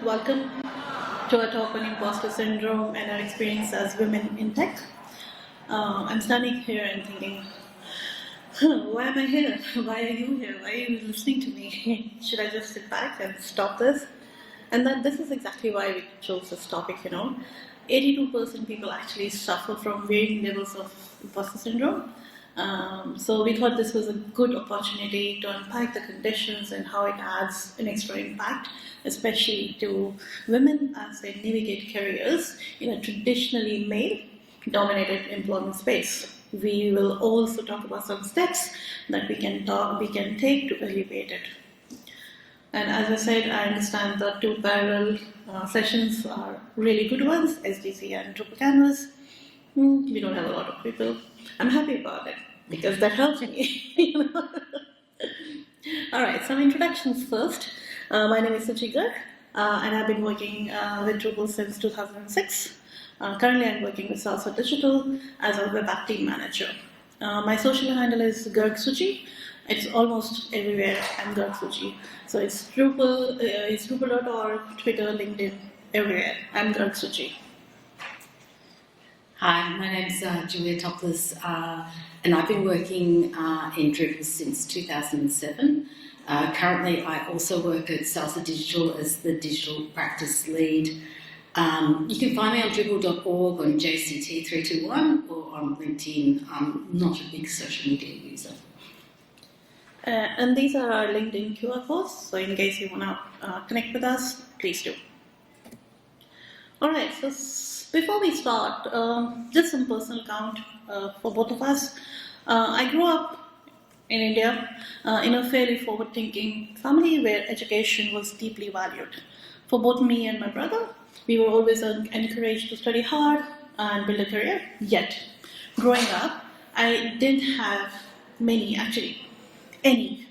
Welcome to our talk on imposter syndrome and our experience as women in tech. I'm standing here and thinking, why am I here? Why are you here? Why are you listening to me? Should I just sit back and stop this? And then this is exactly why we chose this topic, 82% people actually suffer from varying levels of imposter syndrome. So we thought this was a good opportunity to unpack the conditions and how it adds an extra impact, especially to women as they navigate careers in a traditionally male-dominated employment space. We will also talk about some steps that we can take to alleviate it. And as I said, I understand the two parallel sessions are really good ones, SDC and Drupal Canvas. We don't have a lot of people. I'm happy about it because that helps me. All right, some introductions first. My name is Suchi Garg, and I've been working with Drupal since 2006. Currently, I'm working with Salsa Digital as a web app team manager. My social handle is gargsuchi. It's almost everywhere. I'm gargsuchi. So it's Drupal, it's Drupal.org, Twitter, LinkedIn, everywhere. I'm gargsuchi. Hi, my name's Julia Topless, and I've been working in Drupal since 2007. Currently, I also work at Salsa Digital as the digital practice lead. You can find me on Drupal.org, on JCT321, or on LinkedIn. I'm not a big social media user. And these are our LinkedIn QR codes, so in case you want to connect with us, please do. All right, so before we start, just some personal account for both of us. I grew up in India in a fairly forward-thinking family where education was deeply valued. For both me and my brother, we were always encouraged to study hard and build a career. Yet, growing up, I didn't have any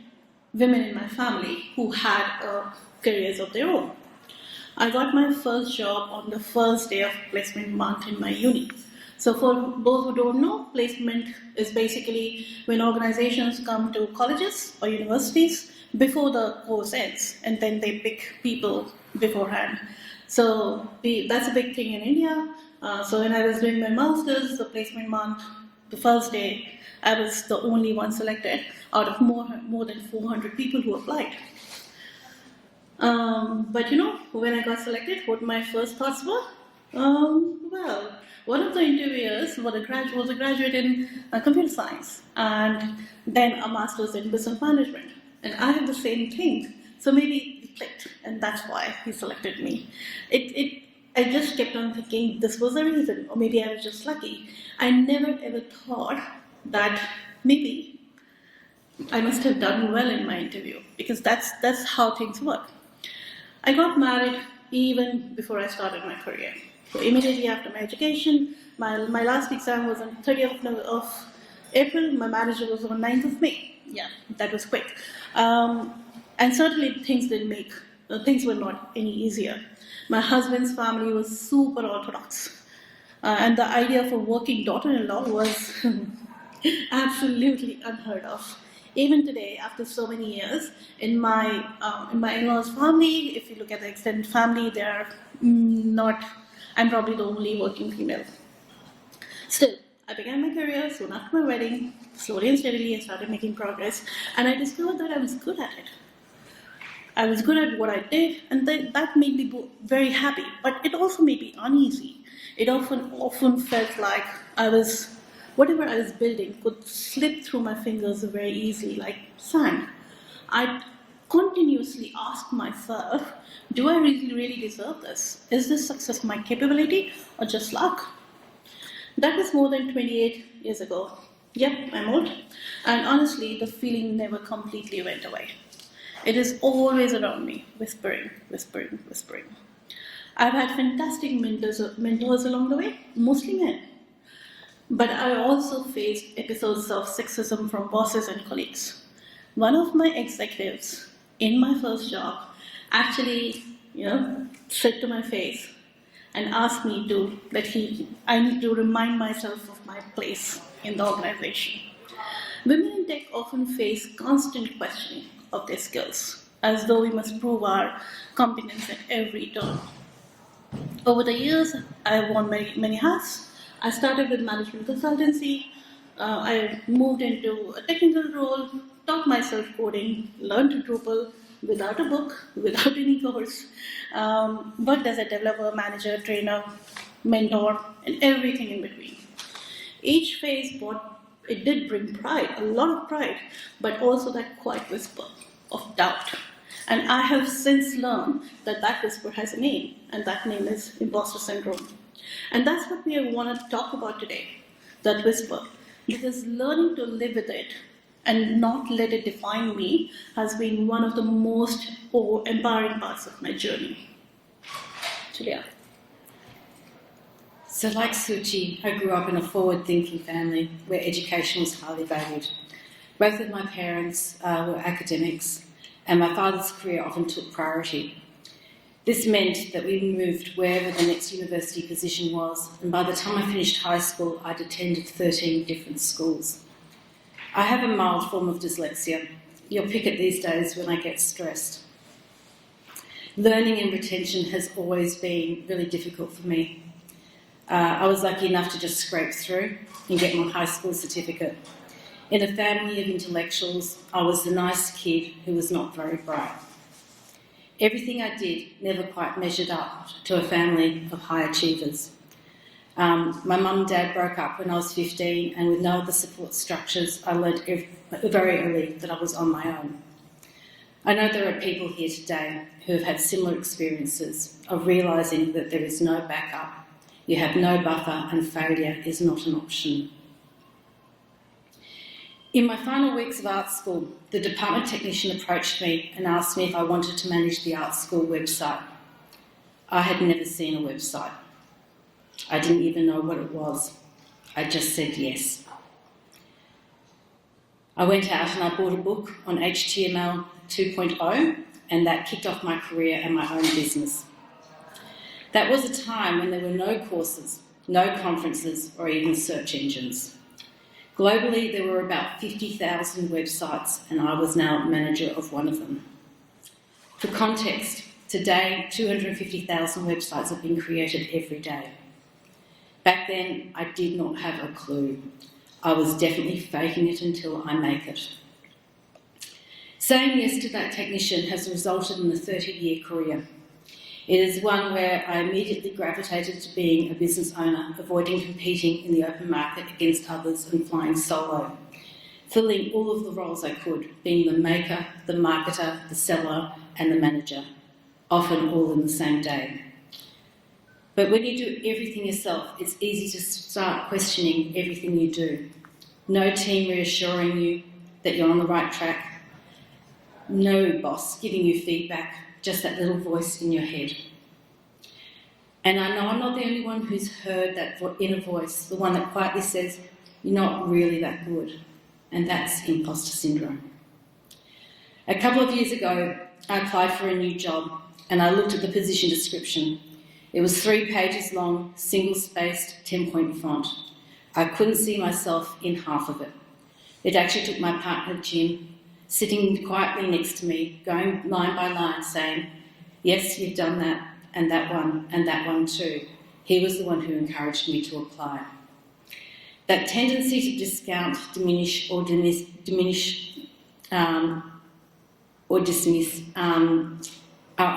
women in my family who had careers of their own. I got my first job on the first day of placement month in my uni. So for those who don't know, placement is basically when organizations come to colleges or universities before the course ends, and then they pick people beforehand. So that's a big thing in India. So when I was doing my master's, the placement month, the first day, I was the only one selected out of more than 400 people who applied. But when I got selected, what my first thoughts were? Well, one of the interviewers was a graduate in computer science and then a master's in business management. And I had the same thing. So maybe it clicked, and that's why he selected me. I just kept on thinking this was the reason, or maybe I was just lucky. I never ever thought that maybe I must have done well in my interview, because that's how things work. I got married even before I started my career. So immediately after my education, my last exam was on 30th of April, my marriage was on 9th of May. Yeah, that was quick. And certainly things were not any easier. My husband's family was super orthodox. And the idea of a working daughter-in-law was absolutely unheard of. Even today, after so many years, in my in-laws' family, if you look at the extended family, I'm probably the only working female. Still, I began my career soon after my wedding. Slowly and steadily, I started making progress, and I discovered that I was good at it. I was good at what I did, and that made me very happy, but it also made me uneasy. It often felt like whatever I was building could slip through my fingers very easily, like sand. I continuously asked myself, do I really deserve this? Is this success my capability or just luck? That was more than 28 years ago. Yep, I'm old. And honestly, the feeling never completely went away. It is always around me, whispering. I've had fantastic mentors along the way, mostly men. But I also faced episodes of sexism from bosses and colleagues. One of my executives in my first job actually, said to my face and asked me I need to remind myself of my place in the organization. Women in tech often face constant questioning of their skills. as though we must prove our competence at every turn. Over the years, I worn many hats. I started with management consultancy. I moved into a technical role, taught myself coding, learned to Drupal without a book, without any course, worked as a developer, manager, trainer, mentor, and everything in between. Each phase it did bring pride, a lot of pride, but also that quiet whisper of doubt. And I have since learned that that whisper has a name, and that name is imposter syndrome. And that's what we want to talk about today, that whisper. Because learning to live with it and not let it define me has been one of the most empowering parts of my journey. Julia. So, like Suchi, I grew up in a forward-thinking family where education was highly valued. Both of my parents were academics, and my father's career often took priority. This meant that we moved wherever the next university position was, and by the time I finished high school, I'd attended 13 different schools. I have a mild form of dyslexia. You'll pick it these days when I get stressed. Learning and retention has always been really difficult for me. I was lucky enough to just scrape through and get my high school certificate. In a family of intellectuals, I was the nice kid who was not very bright. Everything I did never quite measured up to a family of high achievers. My mum and dad broke up when I was 15, and with no other support structures, I learned very early that I was on my own. I know there are people here today who have had similar experiences of realising that there is no backup, you have no buffer, and failure is not an option. In my final weeks of art school, the department technician approached me and asked me if I wanted to manage the art school website. I had never seen a website. I didn't even know what it was. I just said yes. I went out and I bought a book on HTML 2.0, and that kicked off my career and my own business. That was a time when there were no courses, no conferences, or even search engines. Globally, there were about 50,000 websites, and I was now manager of one of them. For context, today 250,000 websites have been created every day. Back then, I did not have a clue. I was definitely faking it until I make it. Saying yes to that technician has resulted in a 30-year career. It is one where I immediately gravitated to being a business owner, avoiding competing in the open market against others and flying solo, filling all of the roles I could, being the maker, the marketer, the seller, and the manager, often all in the same day. But when you do everything yourself, it's easy to start questioning everything you do. No team reassuring you that you're on the right track. No boss giving you feedback, just that little voice in your head. And I know I'm not the only one who's heard that inner voice, the one that quietly says, you're not really that good. And that's imposter syndrome. A couple of years ago, I applied for a new job and I looked at the position description. It was 3 pages long, single-spaced, 10-point font. I couldn't see myself in half of it. It actually took my partner, Jim, sitting quietly next to me, going line by line, saying, yes, you've done that, and that one too. He was the one who encouraged me to apply. That tendency to discount, diminish our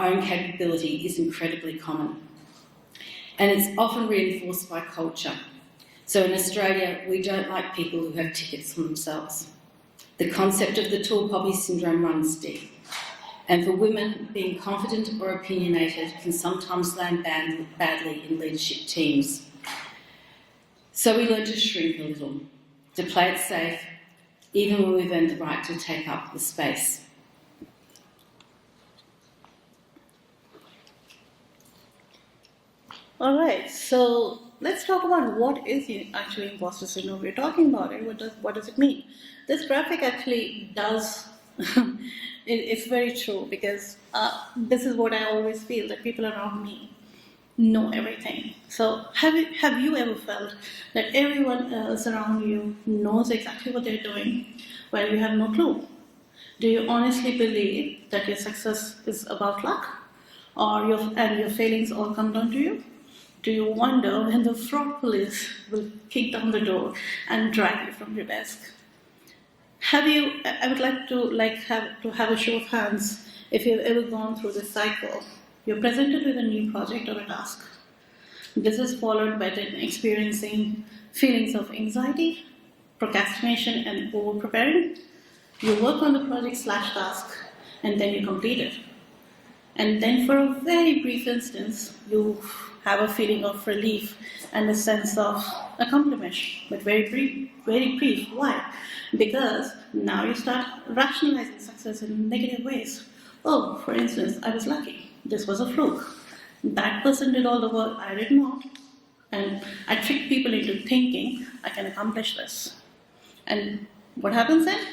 own capability is incredibly common. And it's often reinforced by culture. So in Australia, we don't like people who have tickets for themselves. The concept of the tall poppy syndrome runs deep. And for women, being confident or opinionated can sometimes land badly in leadership teams. So we learn to shrink a little, to play it safe, even when we've earned the right to take up the space. All right, so let's talk about what is actually imposter syndrome. We're talking about it. What does it mean? This graphic actually does. It's very true because this is what I always feel, that people around me know everything. So have you ever felt that everyone else around you knows exactly what they're doing while you have no clue? Do you honestly believe that your success is about luck, or your failings all come down to you? Do you wonder when the fraud police will kick down the door and drag you from your desk? Have you? I would like to have a show of hands if you've ever gone through this cycle. You're presented with a new project or a task. This is followed by then experiencing feelings of anxiety, procrastination, and over preparing. You work on the project slash task, and then you complete it. And then, for a very brief instance, you have a feeling of relief and a sense of accomplishment, but very brief. Very brief. Why? Because now you start rationalizing success in negative ways. Oh, for instance, I was lucky. This was a fluke. That person did all the work, I did not. And I tricked people into thinking I can accomplish this. And what happens then?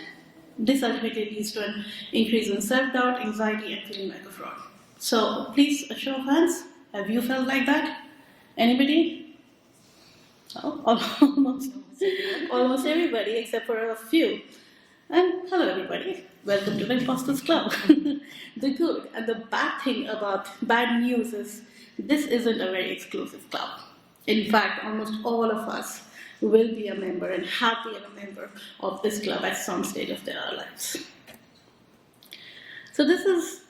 This ultimately leads to an increase in self-doubt, anxiety, and feeling like a fraud. So please, a show of hands, have you felt like that? Anybody? Oh, almost everybody except for a few. And hello everybody, welcome to the Imposters Club. The good and the bad thing about bad news is this isn't a very exclusive club. In fact, almost all of us will be a member and have been a member of this club at some stage of their lives. So this is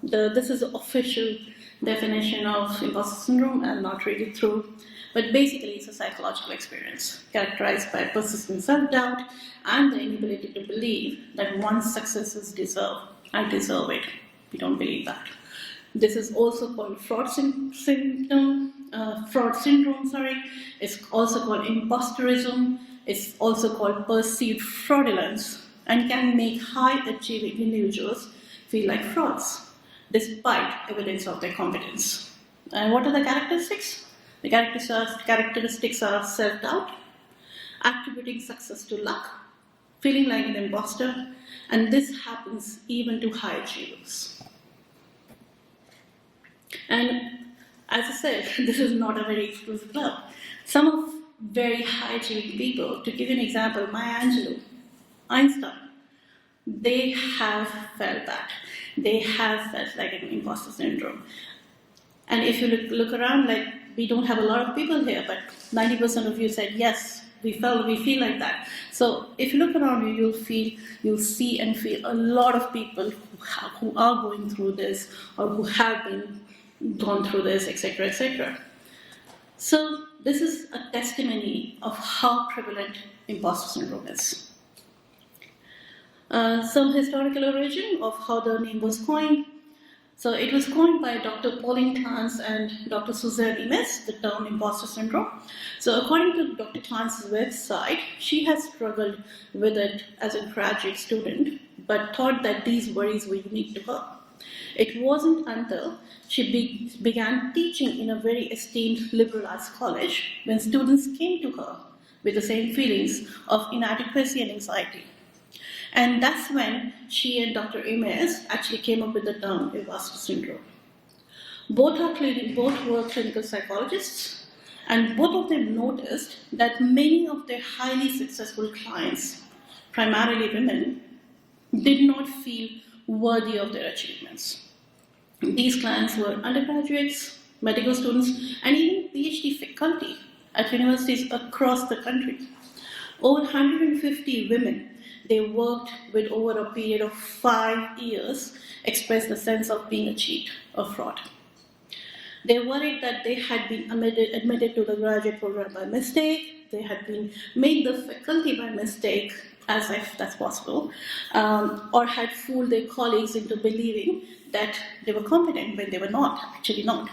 the official definition of imposter syndrome. I'll not read it through, but basically it's a psychological experience characterized by persistent self-doubt and the inability to believe that one's success is deserved. I deserve it. We don't believe that. This is also called fraud syndrome. It's also called imposterism. It's also called perceived fraudulence, and can make high-achieving individuals feel like frauds, despite evidence of their competence. And what are the characteristics? The characteristics are self-doubt, attributing success to luck, feeling like an imposter, and this happens even to high achievers. And as I said, this is not a very exclusive club. Some of very high achieving people, to give you an example, Maya Angelou, Einstein, they have felt that. They have felt like an imposter syndrome. And if you look around, like, we don't have a lot of people here, but 90% of you said yes, we feel like that. So if you look around you, you'll see and feel a lot of people who are going through this or who have gone through this, etc., etc. So this is a testimony of how prevalent imposter syndrome is. Some historical origin of how the name was coined. So it was coined by Dr. Pauline Clance and Dr. Suzanne Imes, the term imposter syndrome. So according to Dr. Clance's website, she has struggled with it as a graduate student, but thought that these worries were unique to her. It wasn't until she began teaching in a very esteemed liberal arts college when students came to her with the same feelings of inadequacy and anxiety. And that's when she and Dr. Imes actually came up with the term imposter syndrome. Both were clinical psychologists, and both of them noticed that many of their highly successful clients, primarily women, did not feel worthy of their achievements. These clients were undergraduates, medical students, and even PhD faculty at universities across the country. Over 150 women they worked with over a period of 5 years expressed a sense of being a cheat, a fraud. They worried that they had been admitted to the graduate program by mistake, they had been made the faculty by mistake, as if that's possible, or had fooled their colleagues into believing that they were competent when they were actually not.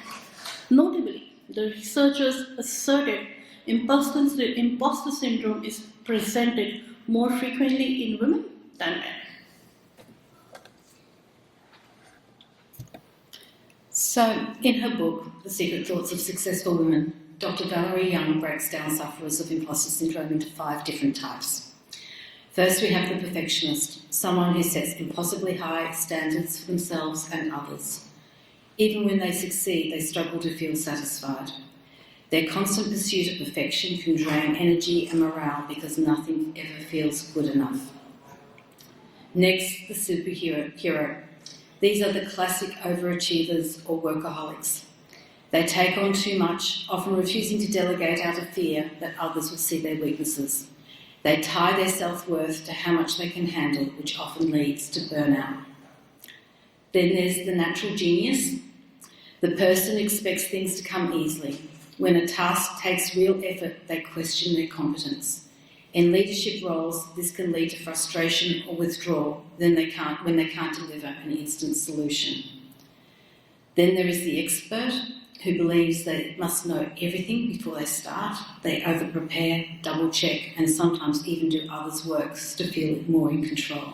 Notably, the researchers asserted imposter syndrome is presented more frequently in women than men. So, in her book, The Secret Thoughts of Successful Women, Dr. Valerie Young breaks down sufferers of imposter syndrome into 5 different types. First, we have the perfectionist, someone who sets impossibly high standards for themselves and others. Even when they succeed, they struggle to feel satisfied. Their constant pursuit of perfection can drain energy and morale because nothing ever feels good enough. Next, the superhero. These are the classic overachievers or workaholics. They take on too much, often refusing to delegate out of fear that others will see their weaknesses. They tie their self-worth to how much they can handle, which often leads to burnout. Then there's the natural genius. The person expects things to come easily. When a task takes real effort, they question their competence. In leadership roles, this can lead to frustration or withdrawal when they can't deliver an instant solution. Then there is the expert, who believes they must know everything before they start. They over-prepare, double-check, and sometimes even do others' works to feel more in control.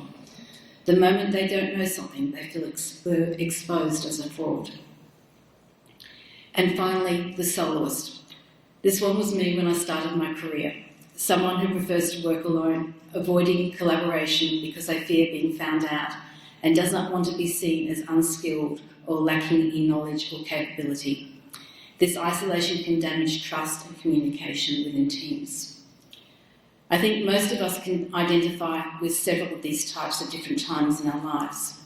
The moment they don't know something, they feel exposed as a fraud. And finally, the soloist. This one was me when I started my career. Someone who prefers to work alone, avoiding collaboration because they fear being found out, and does not want to be seen as unskilled or lacking in knowledge or capability. This isolation can damage trust and communication within teams. I think most of us can identify with several of these types at different times in our lives.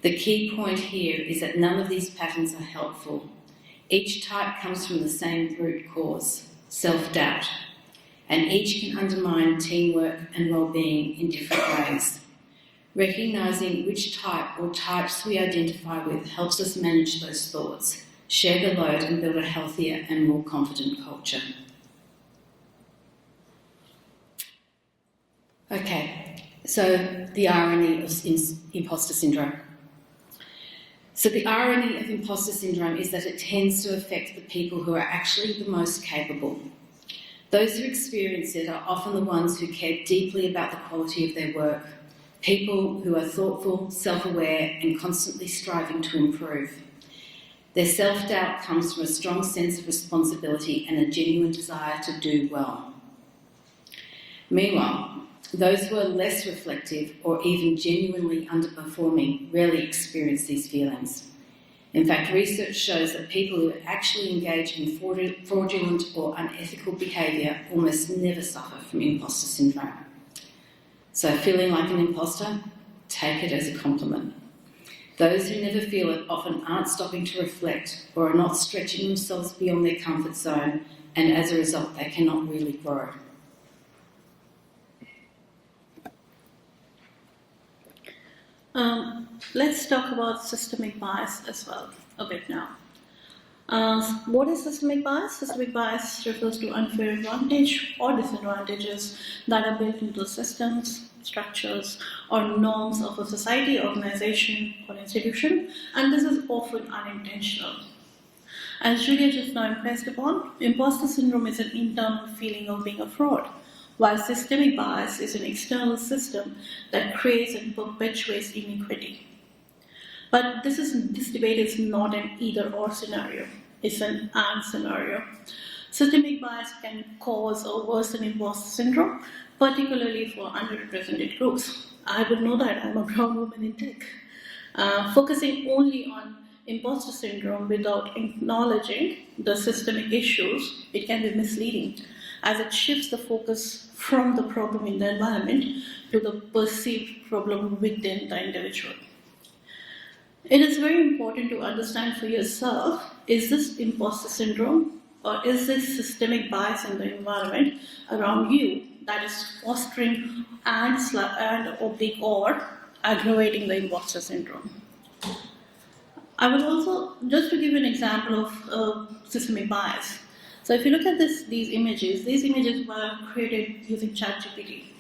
The key point here is that none of these patterns are helpful. Each type comes from the same root cause, self-doubt, and each can undermine teamwork and well-being in different ways. Recognising which type or types we identify with helps us manage those thoughts, share the load, and build a healthier and more confident culture. Okay, so the irony of imposter syndrome. So the irony of imposter syndrome is that it tends to affect the people who are actually the most capable. Those who experience it are often the ones who care deeply about the quality of their work, people who are thoughtful, self-aware, and constantly striving to improve. Their self-doubt comes from a strong sense of responsibility and a genuine desire to do well. Meanwhile, those who are less reflective or even genuinely underperforming rarely experience these feelings. In fact, research shows that people who actually engage in fraudulent or unethical behaviour almost never suffer from imposter syndrome. So feeling like an imposter, take it as a compliment. Those who never feel it often aren't stopping to reflect or are not stretching themselves beyond their comfort zone, and as a result, they cannot really grow. Let's talk about systemic bias as well a bit now. What is systemic bias? Systemic bias refers to unfair advantage or disadvantages that are built into systems, structures, or norms of a society, organization, or institution, and this is often unintentional. As Julia just now impressed upon, imposter syndrome is an internal feeling of being a fraud, while systemic bias is an external system that creates and perpetuates inequity. But this debate is not an either-or scenario, it's an and scenario. Systemic bias can cause or worsen imposter syndrome, particularly for underrepresented groups. I would know that, I'm a brown woman in tech. Focusing only on imposter syndrome without acknowledging the systemic issues, it can be misleading, as it shifts the focus from the problem in the environment to the perceived problem within the individual. It is very important to understand for yourself, is this imposter syndrome or is this systemic bias in the environment around you that is fostering or aggravating the imposter syndrome? I would also, just to give you an example of systemic bias. So if you look at these images were created using ChatGPT.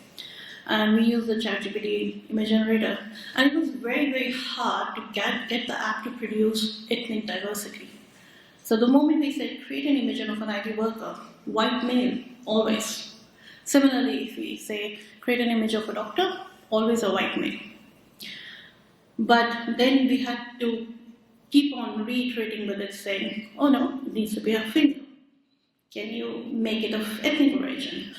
And we use the ChatGPT image generator. And it was very, very hard to get the app to produce ethnic diversity. So the moment we said create an image of an IT worker, white male, always. Similarly, if we say create an image of a doctor, always a white male. But then we had to keep on reiterating with it, saying, oh no, it needs to be a female. Can you make it of ethnic origin?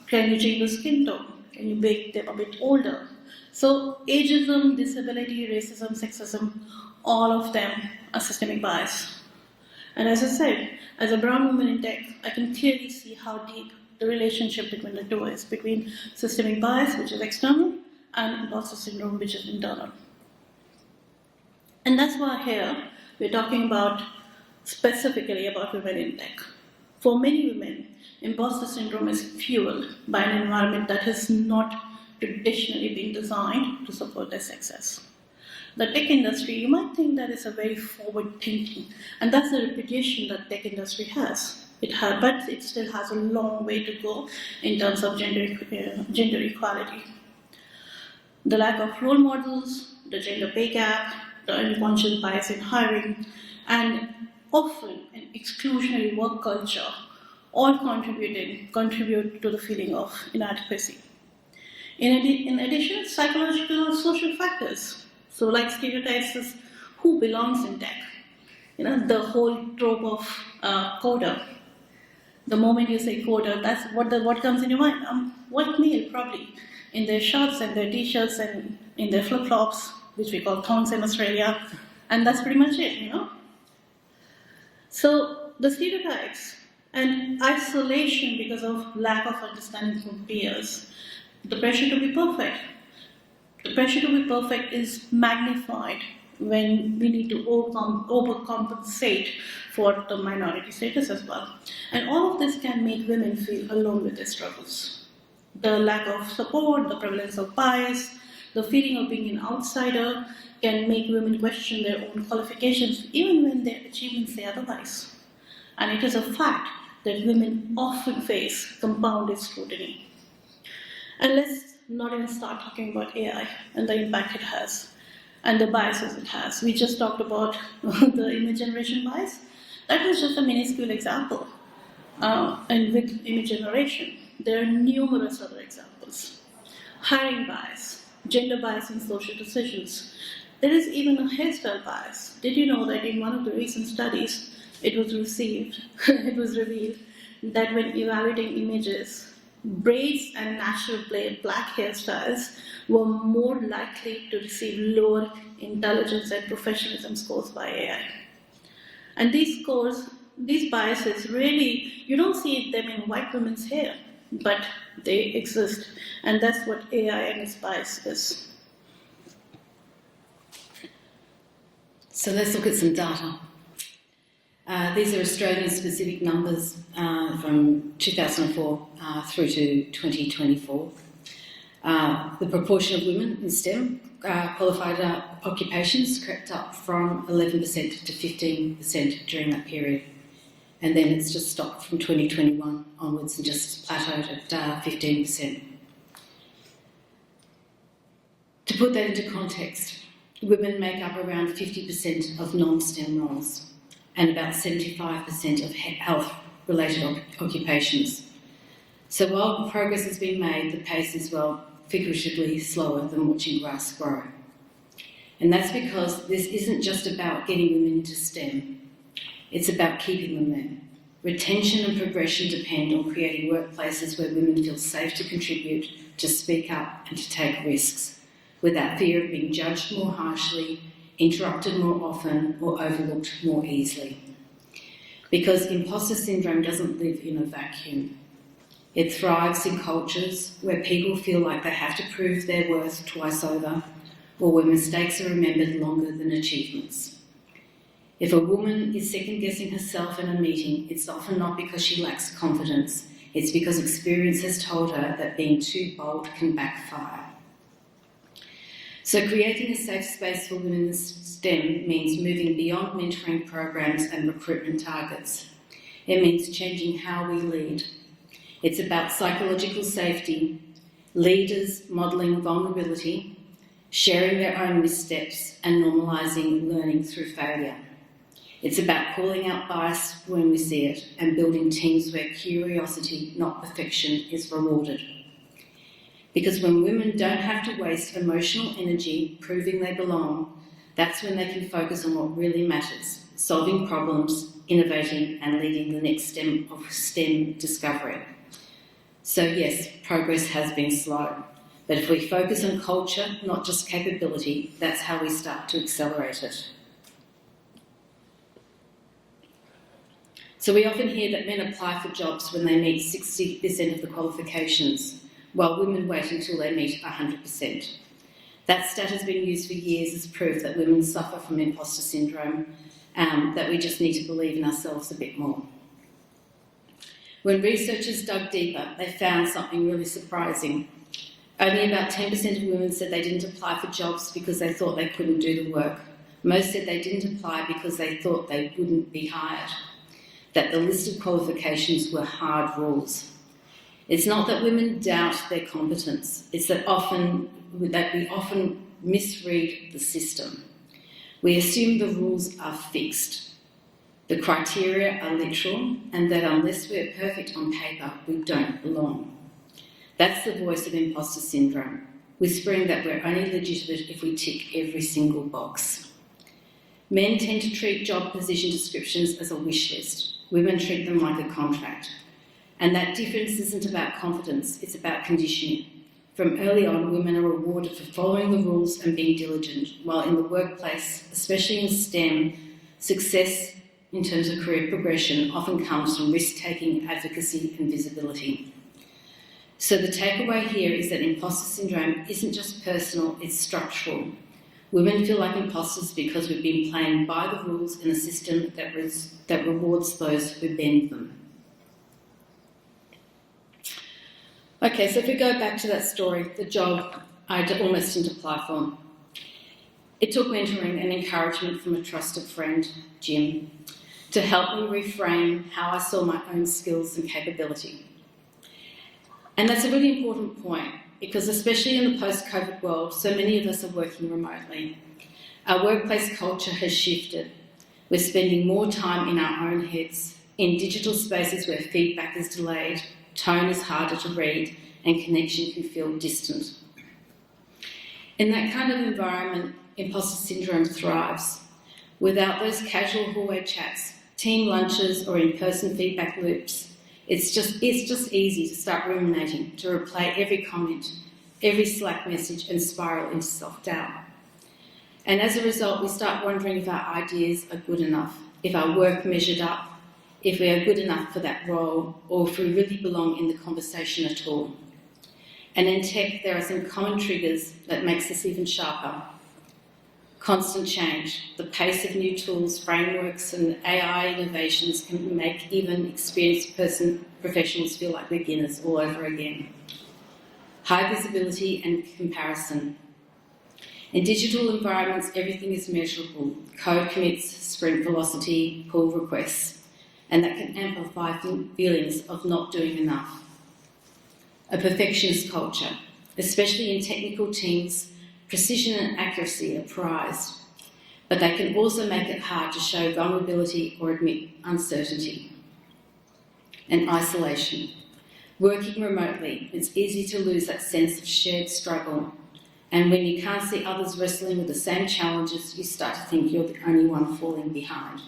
Can you change the skin tone? Can you make them a bit older? So ageism, disability, racism, sexism, all of them are systemic bias. And as I said, as a brown woman in tech, I can clearly see how deep the relationship between the two is, between systemic bias, which is external, and imposter syndrome, which is internal. And that's why here we're talking about specifically about women in tech. For many women, imposter syndrome is fueled by an environment that has not traditionally been designed to support their success. The tech industry, you might think that is a very forward thinking, and that's the reputation that tech industry has. But it still has a long way to go in terms of gender equality. The lack of role models, the gender pay gap, the unconscious bias in hiring, and often an exclusionary work culture all contribute to the feeling of inadequacy. In addition, psychological or social factors, so like stereotypes as who belongs in tech, the whole trope of coder. The moment you say coder, that's what comes in your mind. White male, probably, in their shorts and their t-shirts and in their flip-flops, which we call thongs in Australia, and that's pretty much it. So the stereotypes and isolation because of lack of understanding from peers, the pressure to be perfect. The pressure to be perfect is magnified when we need to overcompensate for the minority status as well. And all of this can make women feel alone with their struggles. The lack of support, the prevalence of bias, the feeling of being an outsider can make women question their own qualifications even when their achievements say otherwise. And it is a fact that women often face compounded scrutiny. And let's not even start talking about AI and the impact it has and the biases it has. We just talked about the image generation bias. That was just a minuscule example. And with image generation, there are numerous other examples. Hiring bias, gender bias in social decisions. There is even a hairstyle bias. Did you know that in one of the recent studies, it was revealed that when evaluating images, braids and natural black hairstyles were more likely to receive lower intelligence and professionalism scores by AI. And these biases really, you don't see them in white women's hair, but they exist. And that's what AI and its bias is. So let's look at some data. These are Australian-specific numbers from 2004 through to 2024. The proportion of women in STEM qualified occupations crept up from 11% to 15% during that period. And then it's just stopped from 2021 onwards and just plateaued at 15%. To put that into context, women make up around 50% of non-STEM roles and about 75% of health-related occupations. So while progress has been made, the pace is, figuratively slower than watching grass grow. And that's because this isn't just about getting women into STEM, it's about keeping them there. Retention and progression depend on creating workplaces where women feel safe to contribute, to speak up and to take risks, without fear of being judged more harshly, interrupted more often, or overlooked more easily. Because imposter syndrome doesn't live in a vacuum. It thrives in cultures where people feel like they have to prove their worth twice over, or where mistakes are remembered longer than achievements. If a woman is second-guessing herself in a meeting, it's often not because she lacks confidence, it's because experience has told her that being too bold can backfire. So creating a safe space for women in STEM means moving beyond mentoring programs and recruitment targets. It means changing how we lead. It's about psychological safety, leaders modelling vulnerability, sharing their own missteps and normalising learning through failure. It's about calling out bias when we see it and building teams where curiosity, not perfection, is rewarded. Because when women don't have to waste emotional energy proving they belong, that's when they can focus on what really matters, solving problems, innovating and leading the next step of STEM discovery. So yes, progress has been slow, but if we focus on culture, not just capability, that's how we start to accelerate it. So we often hear that men apply for jobs when they meet 60% of the qualifications, while women wait until they meet 100%. That stat has been used for years as proof that women suffer from imposter syndrome, that we just need to believe in ourselves a bit more. When researchers dug deeper, they found something really surprising. Only about 10% of women said they didn't apply for jobs because they thought they couldn't do the work. Most said they didn't apply because they thought they wouldn't be hired, that the list of qualifications were hard rules. It's not that women doubt their competence, it's that we often misread the system. We assume the rules are fixed, the criteria are literal, and that unless we're perfect on paper, we don't belong. That's the voice of imposter syndrome, whispering that we're only legitimate if we tick every single box. Men tend to treat job position descriptions as a wish list. Women treat them like a contract. And that difference isn't about confidence, it's about conditioning. From early on, women are rewarded for following the rules and being diligent, while in the workplace, especially in STEM, success in terms of career progression often comes from risk-taking, advocacy and visibility. So the takeaway here is that imposter syndrome isn't just personal, it's structural. Women feel like imposters because we've been playing by the rules in a system that rewards those who bend them. Okay, so if we go back to that story, the job I almost didn't apply for. It took mentoring and encouragement from a trusted friend, Jim, to help me reframe how I saw my own skills and capability. And that's a really important point because especially in the post-COVID world, so many of us are working remotely. Our workplace culture has shifted. We're spending more time in our own heads, in digital spaces where feedback is delayed, tone is harder to read, and connection can feel distant. In that kind of environment, imposter syndrome thrives. Without those casual hallway chats, team lunches, or in-person feedback loops, it's just easy to start ruminating, to replay every comment, every Slack message, and spiral into self-doubt. And as a result, we start wondering if our ideas are good enough, if our work measured up, if we are good enough for that role, or if we really belong in the conversation at all. And in tech, there are some common triggers that makes this even sharper. Constant change. The pace of new tools, frameworks, and AI innovations can make even experienced professionals feel like beginners all over again. High visibility and comparison. In digital environments, everything is measurable. Code commits, sprint velocity, pull requests. And that can amplify feelings of not doing enough. A perfectionist culture, especially in technical teams, precision and accuracy are prized, but they can also make it hard to show vulnerability or admit uncertainty. And isolation. Working remotely, it's easy to lose that sense of shared struggle, and when you can't see others wrestling with the same challenges, you start to think you're the only one falling behind.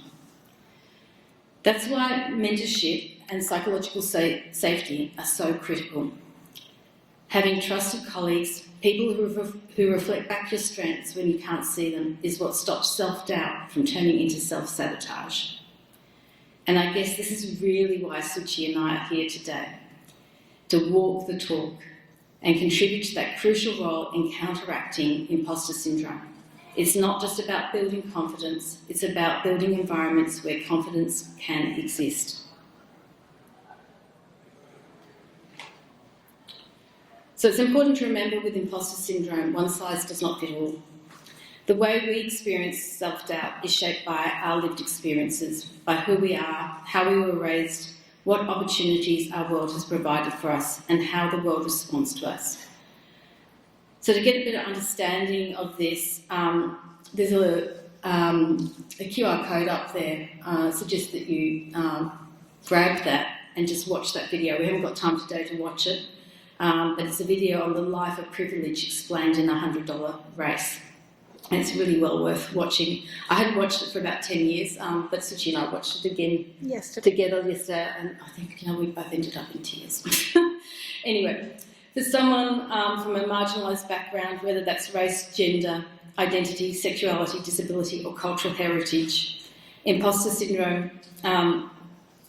That's why mentorship and psychological safety are so critical. Having trusted colleagues, people who reflect back your strengths when you can't see them, is what stops self-doubt from turning into self-sabotage. And I guess this is really why Suchi and I are here today, to walk the talk and contribute to that crucial role in counteracting imposter syndrome. It's not just about building confidence, it's about building environments where confidence can exist. So it's important to remember with imposter syndrome, one size does not fit all. The way we experience self-doubt is shaped by our lived experiences, by who we are, how we were raised, what opportunities our world has provided for us, and how the world responds to us. So to get a better understanding of this, there's a QR code up there. I suggest that you grab that and just watch that video. We haven't got time today to watch it, but it's a video on the life of privilege explained in a $100 race. And it's really well worth watching. I hadn't watched it for about 10 years, but Suchi and I watched it again together yesterday, and I think we both ended up in tears. Anyway, for someone from a marginalised background, whether that's race, gender, identity, sexuality, disability or cultural heritage, imposter syndrome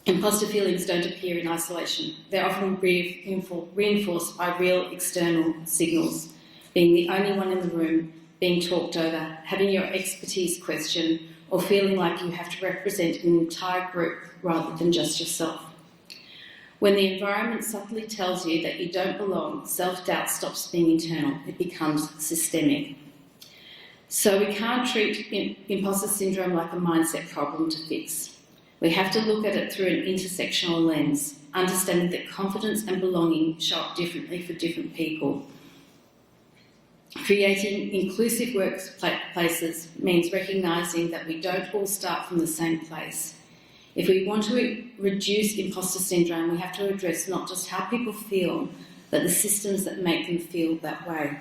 Imposter feelings don't appear in isolation. They're often reinforced by real external signals, being the only one in the room, being talked over, having your expertise questioned, or feeling like you have to represent an entire group rather than just yourself. When the environment subtly tells you that you don't belong, self-doubt stops being internal, it becomes systemic. So we can't treat imposter syndrome like a mindset problem to fix. We have to look at it through an intersectional lens, understanding that confidence and belonging show up differently for different people. Creating inclusive workplaces means recognising that we don't all start from the same place. If we want to reduce imposter syndrome, we have to address not just how people feel, but the systems that make them feel that way.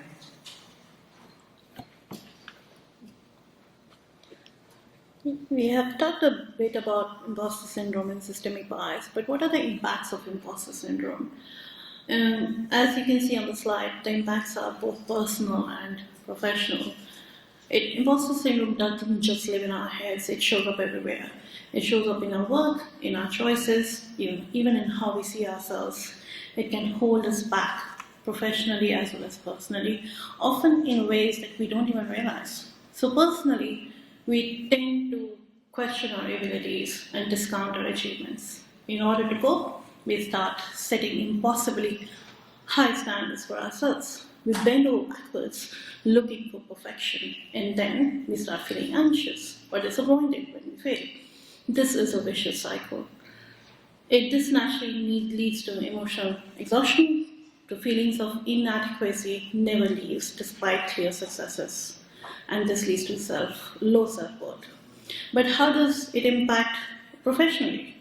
We have talked a bit about imposter syndrome and systemic bias, but what are the impacts of imposter syndrome? As you can see on the slide, the impacts are both personal and professional. Imposter syndrome doesn't just live in our heads, it shows up everywhere. It shows up in our work, in our choices, even in how we see ourselves. It can hold us back, professionally as well as personally, often in ways that we don't even realize. So personally, we tend to question our abilities and discount our achievements. In order to cope, we start setting impossibly high standards for ourselves. We bend over backwards looking for perfection, and then we start feeling anxious or disappointed when we fail. This is a vicious cycle. This naturally leads to emotional exhaustion, to feelings of inadequacy never leaves despite clear successes. And this leads to low self-worth. But how does it impact professionally?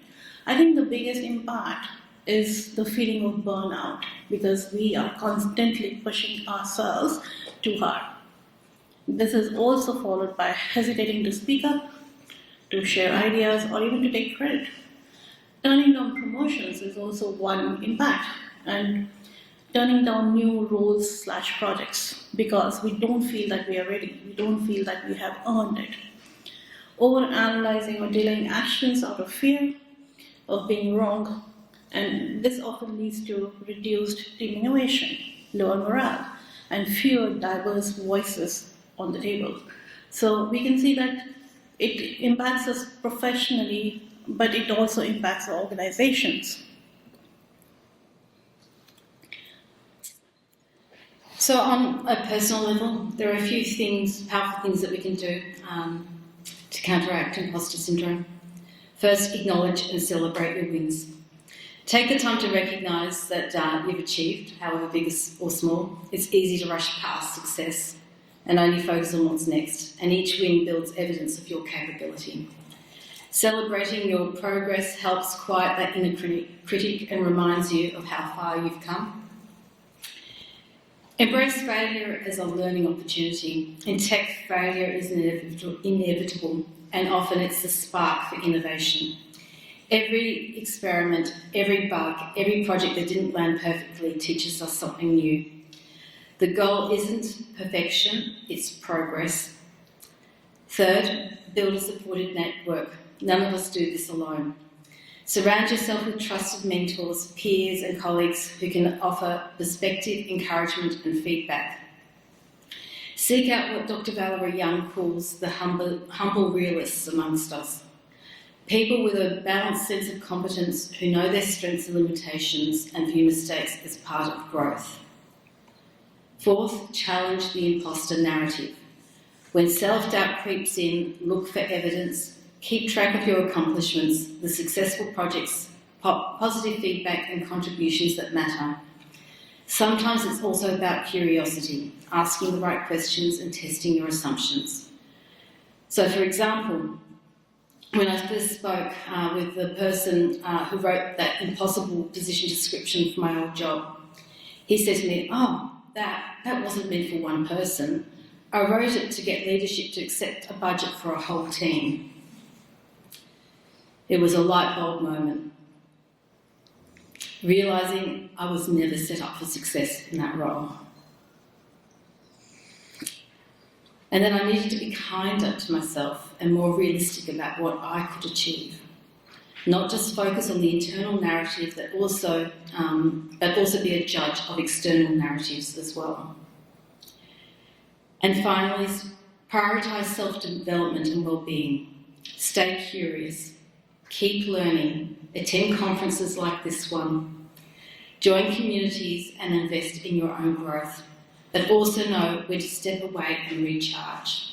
I think the biggest impact is the feeling of burnout because we are constantly pushing ourselves too hard. This is also followed by hesitating to speak up, to share ideas, or even to take credit. Turning down promotions is also one impact, and turning down new roles/projects because we don't feel that we are ready, we don't feel that we have earned it. Over-analyzing or delaying actions out of fear of being wrong, and this often leads to reduced team innovation, lower morale, and fewer diverse voices on the table. So we can see that it impacts us professionally, but it also impacts our organizations. So on a personal level, there are a few powerful things that we can do to counteract imposter syndrome. First, acknowledge and celebrate your wins. Take the time to recognise that you've achieved, however big or small. It's easy to rush past success and only focus on what's next, and each win builds evidence of your capability. Celebrating your progress helps quiet that inner critic and reminds you of how far you've come. Embrace failure as a learning opportunity. In tech, failure is inevitable, and often it's the spark for innovation. Every experiment, every bug, every project that didn't land perfectly teaches us something new. The goal isn't perfection, it's progress. Third, build a supportive network. None of us do this alone. Surround yourself with trusted mentors, peers and colleagues who can offer perspective, encouragement and feedback. Seek out what Dr. Valerie Young calls the humble realists amongst us. People with a balanced sense of competence who know their strengths and limitations and view mistakes as part of growth. Fourth, challenge the imposter narrative. When self-doubt creeps in, look for evidence. Keep track of your accomplishments, the successful projects, positive feedback and contributions that matter. Sometimes it's also about curiosity, asking the right questions and testing your assumptions. So, for example, when I first spoke with the person who wrote that impossible position description for my old job, he said to me, that wasn't meant for one person. I wrote it to get leadership to accept a budget for a whole team. It was a light bulb moment, realising I was never set up for success in that role. And then I needed to be kinder to myself and more realistic about what I could achieve. Not just focus on the internal narrative, but also be a judge of external narratives as well. And finally, prioritise self-development and well-being. Stay curious. Keep learning. Attend conferences like this one. Join communities and invest in your own growth. But also know when to step away and recharge.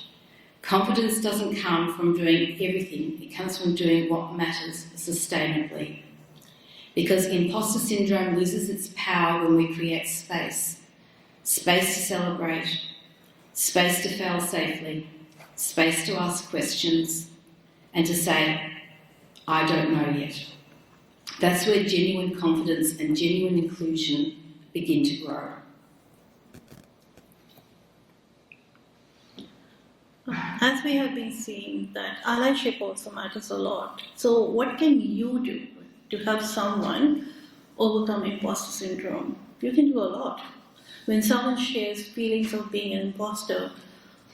Confidence doesn't come from doing everything. It comes from doing what matters sustainably. Because imposter syndrome loses its power when we create space. Space to celebrate. Space to fail safely. Space to ask questions. And to say, I don't know yet. That's where genuine confidence and genuine inclusion begin to grow. As we have been seeing, that allyship also matters a lot. So what can you do to help someone overcome imposter syndrome? You can do a lot. When someone shares feelings of being an imposter,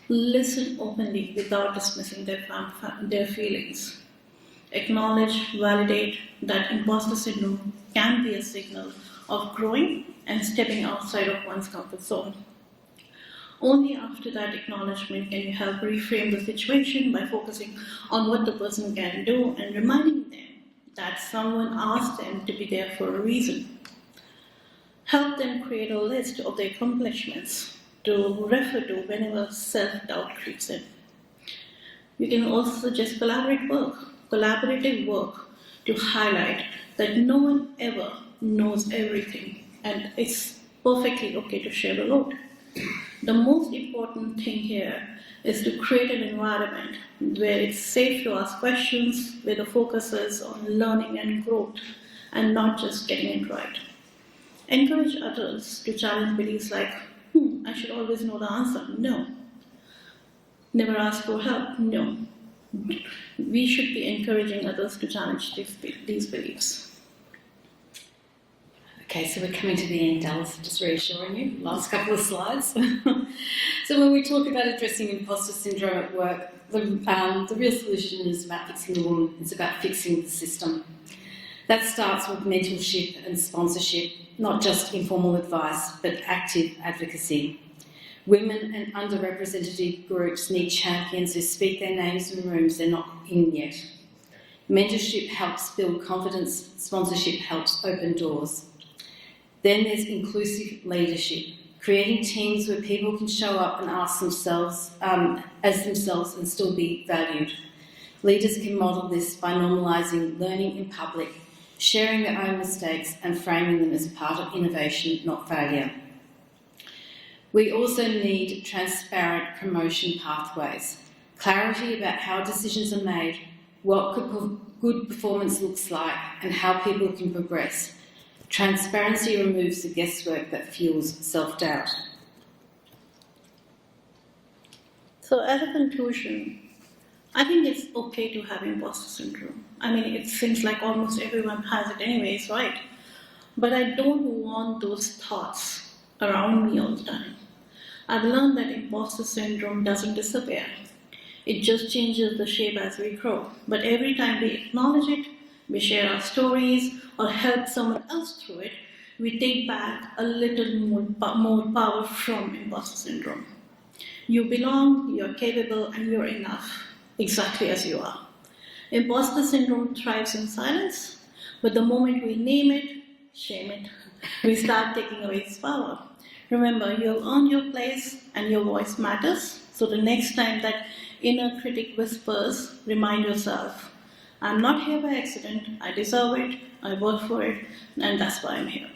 listen openly without dismissing their feelings. Acknowledge, validate that imposter syndrome can be a signal of growing and stepping outside of one's comfort zone. Only after that acknowledgement can you help reframe the situation by focusing on what the person can do and reminding them that someone asked them to be there for a reason. Help them create a list of their accomplishments to refer to whenever self-doubt creeps in. You can also suggest collaborative work to highlight that no one ever knows everything and it's perfectly okay to share the load. The most important thing here is to create an environment where it's safe to ask questions, where the focus is on learning and growth and not just getting it right. Encourage others to challenge beliefs like, I should always know the answer. No. Never ask for help. No. We should be encouraging others to challenge these beliefs. Okay, so we're coming to the end, Alice, just reassuring you. Last couple of slides. So when we talk about addressing imposter syndrome at work, the real solution is about fixing the woman. It's about fixing the system. That starts with mentorship and sponsorship, not just informal advice, but active advocacy. Women and underrepresented groups need champions who speak their names in rooms they're not in yet. Mentorship helps build confidence, sponsorship helps open doors. Then there's inclusive leadership, creating teams where people can show up and ask themselves as themselves and still be valued. Leaders can model this by normalising learning in public, sharing their own mistakes and framing them as part of innovation, not failure. We also need transparent promotion pathways, clarity about how decisions are made, what good performance looks like and how people can progress. Transparency removes the guesswork that fuels self-doubt. So as a conclusion, I think it's okay to have imposter syndrome. I mean, it seems like almost everyone has it anyways, right? But I don't want those thoughts around me all the time. I've learned that imposter syndrome doesn't disappear. It just changes the shape as we grow. But every time we acknowledge it, we share our stories or help someone else through it, we take back a little more power from imposter syndrome. You belong, you're capable, and you're enough, exactly as you are. Imposter syndrome thrives in silence, but the moment we name it, shame it, we start taking away its power. Remember, you'll earn your place and your voice matters, so the next time that inner critic whispers, remind yourself, I'm not here by accident, I deserve it, I work for it, and that's why I'm here.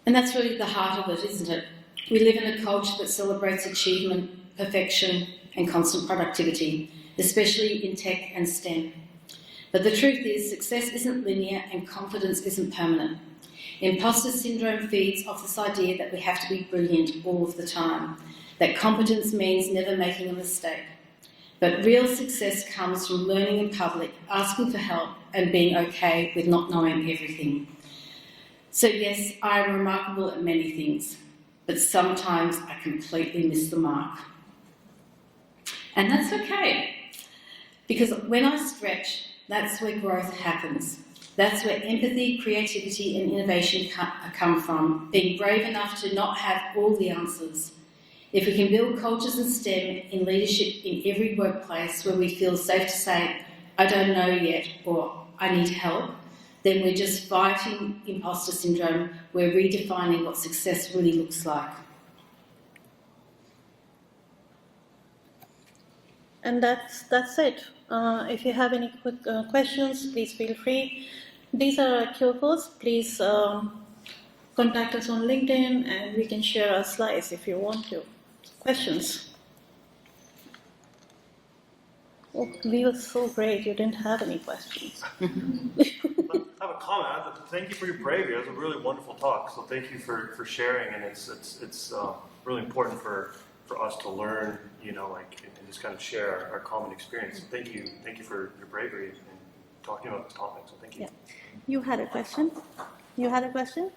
And that's really the heart of it, isn't it? We live in a culture that celebrates achievement, perfection, and constant productivity, especially in tech and STEM. But the truth is, success isn't linear and confidence isn't permanent. Imposter syndrome feeds off this idea that we have to be brilliant all of the time, that competence means never making a mistake. But real success comes from learning in public, asking for help, and being okay with not knowing everything. So yes, I am remarkable at many things, but sometimes I completely miss the mark. And that's okay, Because when I stretch, that's where growth happens. That's where empathy, creativity and innovation come from, being brave enough to not have all the answers. If we can build cultures in STEM in leadership in every workplace where we feel safe to say, I don't know yet, or I need help, then we're just fighting imposter syndrome. We're redefining what success really looks like. And that's it. If you have any quick questions, please feel free. These are our QR codes. Please contact us on LinkedIn and we can share our slides if you want to. Questions? Oh, we were so great. You didn't have any questions. I have a comment. Thank you for your bravery. It was a really wonderful talk. So thank you for sharing, and it's really important for us to learn, and just kind of share our common experience. So thank you for your bravery and talking about this topic. So thank you. Yeah. You had a question? You had a question?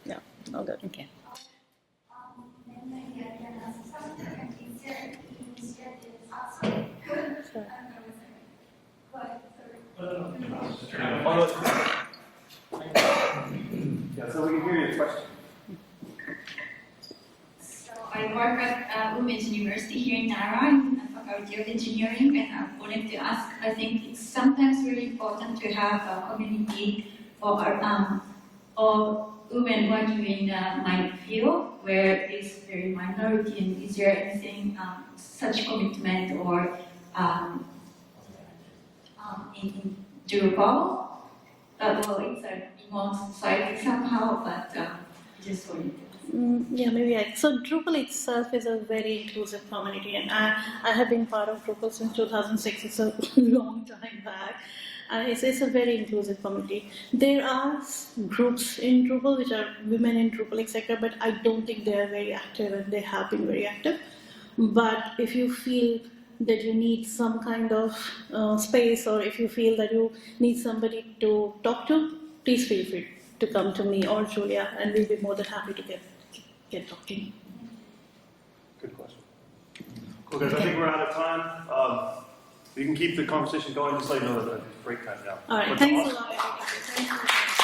No. All good. Okay. Sure. Yeah, so we can hear your question. So I work at Women's University here in Nara in the Faculty of Engineering, and I wanted to ask, I think it's sometimes really important to have a community for women working in my field where it's very minority, and is there anything, such commitment or in Drupal? Well, it's a remote society somehow, but just wanted to. Yeah, maybe so Drupal itself is a very inclusive community, and I have been part of Drupal since 2006. It's a long time back. It's a very inclusive community. There are groups in Drupal which are women in Drupal, etc., but I don't think they are very active, and they have been very active. But if you feel that you need some kind of space, or if you feel that you need somebody to talk to, please feel free to come to me or Julia, and we'll be more than happy to get talking. Good question. Cool, guys. I think we're out of time. We can keep the conversation going. Just let you know that it's break time now. All right. But Thanks a awesome. lot, everybody. Thank you.